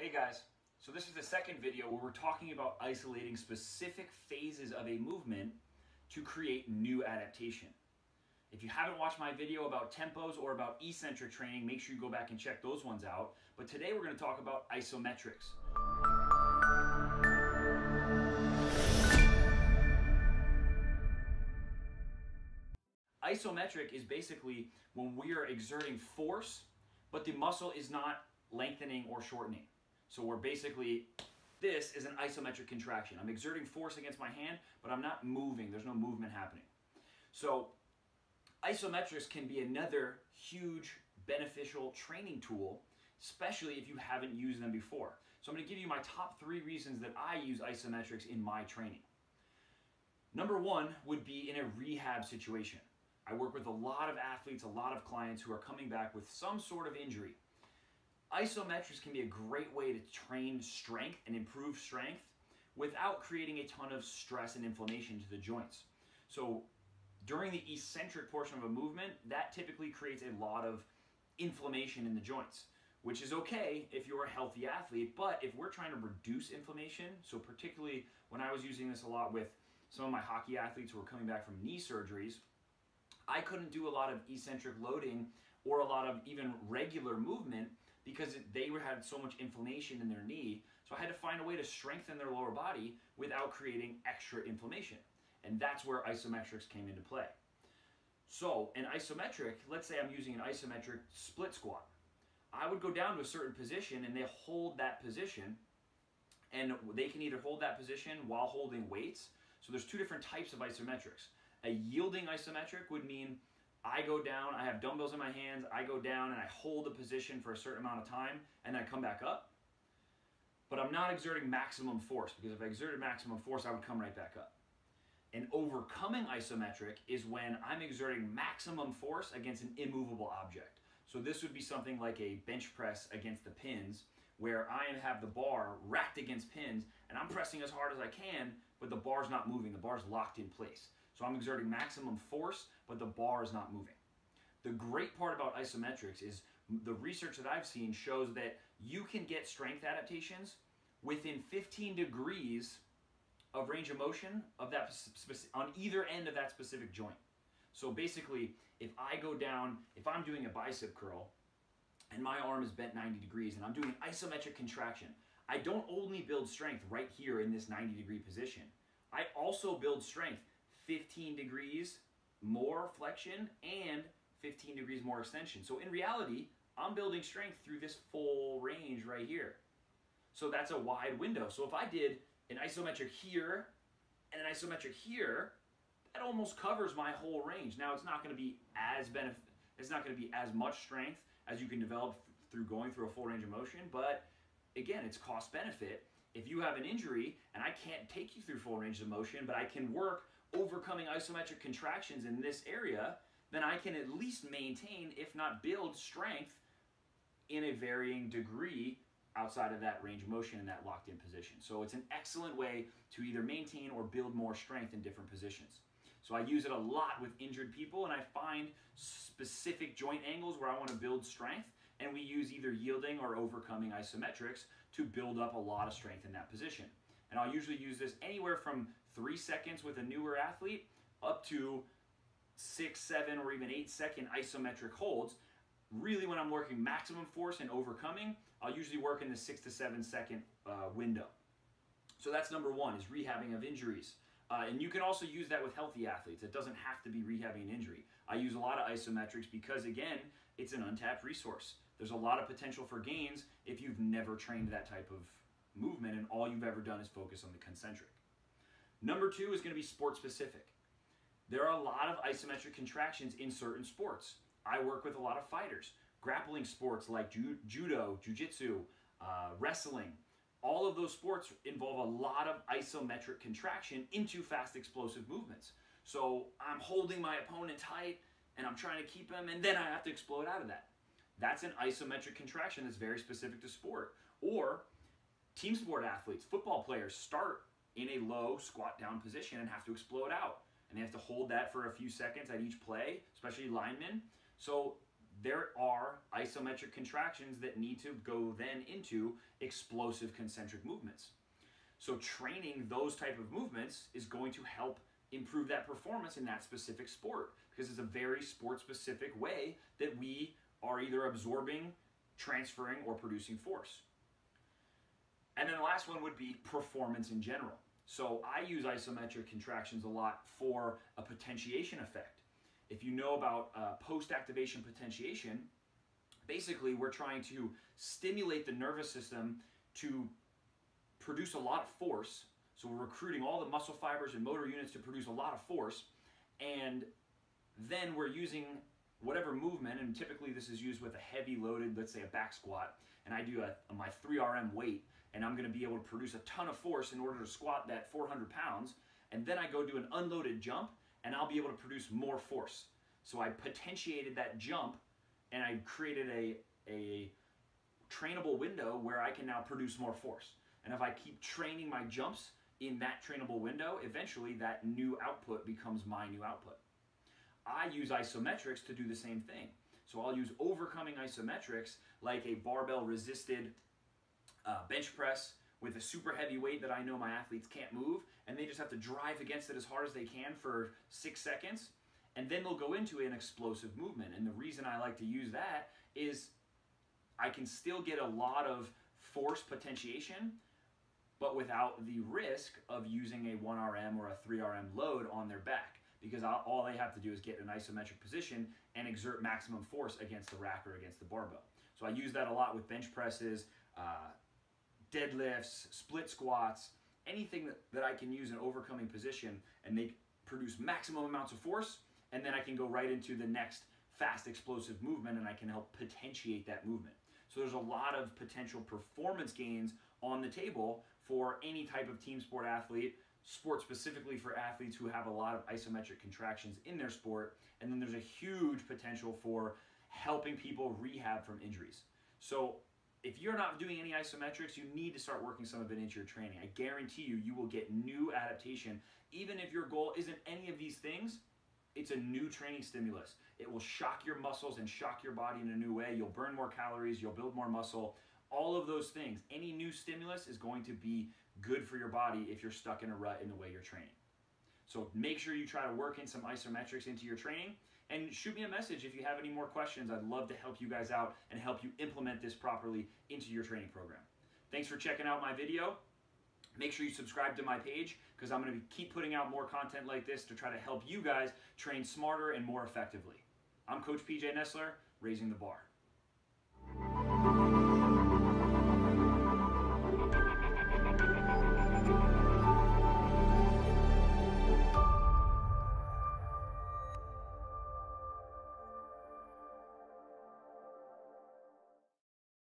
Hey guys, so this is the second video where we're talking about isolating specific phases of a movement to create new adaptation. If you haven't watched my video about tempos or about eccentric training, make sure you go back and check those ones out. But today we're going to talk about isometrics. Isometric is basically when we are exerting force, but the muscle is not lengthening or shortening. So we're basically, this is an isometric contraction. I'm exerting force against my hand, but I'm not moving. There's no movement happening. So isometrics can be another huge beneficial training tool, especially if you haven't used them before. So I'm going to give you my top 3 reasons that I use isometrics in my training. Number 1 would be in a rehab situation. I work with a lot of athletes, a lot of clients who are coming back with some sort of injury. Isometrics can be a great way to train strength and improve strength without creating a ton of stress and inflammation to the joints. So during the eccentric portion of a movement, that typically creates a lot of inflammation in the joints, which is okay if you're a healthy athlete, but if we're trying to reduce inflammation, so particularly when I was using this a lot with some of my hockey athletes who were coming back from knee surgeries, I couldn't do a lot of eccentric loading or a lot of even regular movement because they had so much inflammation in their knee. So I had to find a way to strengthen their lower body without creating extra inflammation. And that's where isometrics came into play. So an isometric, let's say I'm using an isometric split squat. I would go down to a certain position and they hold that position, and they can either hold that position while holding weights. So there's 2 different types of isometrics. A yielding isometric would mean I go down, I have dumbbells in my hands, I go down and I hold a position for a certain amount of time and then I come back up. But I'm not exerting maximum force, because if I exerted maximum force, I would come right back up. An overcoming isometric is when I'm exerting maximum force against an immovable object. So this would be something like a bench press against the pins, where I have the bar racked against pins and I'm pressing as hard as I can, but the bar's not moving, the bar's locked in place. So I'm exerting maximum force, but the bar is not moving. The great part about isometrics is the research that I've seen shows that you can get strength adaptations within 15 degrees of range of motion of that on either end of that specific joint. So basically, if I go down, if I'm doing a bicep curl and my arm is bent 90 degrees and I'm doing an isometric contraction, I don't only build strength right here in this 90-degree position. I also build strength 15 degrees more flexion and 15 degrees more extension. So in reality, I'm building strength through this full range right here. So that's a wide window. So if I did an isometric here and an isometric here, that almost covers my whole range. Now it's not going to be as much strength as you can develop through going through a full range of motion, but again, it's cost benefit. If you have an injury and I can't take you through full range of motion, but I can work overcoming isometric contractions in this area, then I can at least maintain, if not build, strength in a varying degree outside of that range of motion in that locked in position. So it's an excellent way to either maintain or build more strength in different positions. So I use it a lot with injured people, and I find specific joint angles where I want to build strength, and we use either yielding or overcoming isometrics to build up a lot of strength in that position. And I'll usually use this anywhere from 3 seconds with a newer athlete up to 6, 7, or even 8-second isometric holds. Really, when I'm working maximum force and overcoming, I'll usually work in the 6 to 7 second window. So that's number 1, is rehabbing of injuries. And you can also use that with healthy athletes. It doesn't have to be rehabbing an injury. I use a lot of isometrics because, again, it's an untapped resource. There's a lot of potential for gains if you've never trained that type of movement and all you've ever done is focus on the concentric. Number 2 is going to be sport specific. There are a lot of isometric contractions in certain sports. I work with a lot of fighters. Grappling sports like judo, jiu-jitsu, wrestling. All of those sports involve a lot of isometric contraction into fast explosive movements. So I'm holding my opponent tight and I'm trying to keep him, and then I have to explode out of that. That's an isometric contraction that's very specific to sport. Or team sport athletes, football players, start in a low squat down position and have to explode out. And they have to hold that for a few seconds at each play, especially linemen. So there are isometric contractions that need to go then into explosive concentric movements. So training those type of movements is going to help improve that performance in that specific sport, because it's a very sport-specific way that we are either absorbing, transferring, or producing force. And then the last one would be performance in general. So I use isometric contractions a lot for a potentiation effect. If you know about post-activation potentiation, basically we're trying to stimulate the nervous system to produce a lot of force. So we're recruiting all the muscle fibers and motor units to produce a lot of force, and then we're using whatever movement, and typically this is used with a heavy loaded, let's say a back squat, and I do my 3RM weight, and I'm going to be able to produce a ton of force in order to squat that 400 pounds, and then I go do an unloaded jump, and I'll be able to produce more force. So I potentiated that jump, and I created a trainable window where I can now produce more force. And if I keep training my jumps in that trainable window, eventually that new output becomes my new output. I use isometrics to do the same thing. So I'll use overcoming isometrics like a barbell resisted bench press with a super heavy weight that I know my athletes can't move, and they just have to drive against it as hard as they can for 6 seconds, and then they'll go into an explosive movement. And the reason I like to use that is I can still get a lot of force potentiation, but without the risk of using a 1RM or a 3RM load on their back, because all they have to do is get an isometric position and exert maximum force against the rack or against the barbell. So I use that a lot with bench presses, deadlifts, split squats, anything that I can use an overcoming position and make produce maximum amounts of force, and then I can go right into the next fast explosive movement and I can help potentiate that movement. So there's a lot of potential performance gains on the table for any type of team sport athlete, sport specifically for athletes who have a lot of isometric contractions in their sport, and then there's a huge potential for helping people rehab from injuries. So if you're not doing any isometrics, you need to start working some of it into your training. I guarantee you, you will get new adaptation. Even if your goal isn't any of these things, it's a new training stimulus. It will shock your muscles and shock your body in a new way. You'll burn more calories, you'll build more muscle, all of those things. Any new stimulus is going to be good for your body if you're stuck in a rut in the way you're training. So make sure you try to work in some isometrics into your training, and shoot me a message if you have any more questions. I'd love to help you guys out and help you implement this properly into your training program. Thanks for checking out my video. Make sure you subscribe to my page, because I'm going to keep putting out more content like this to try to help you guys train smarter and more effectively. I'm Coach PJ Nessler, raising the bar.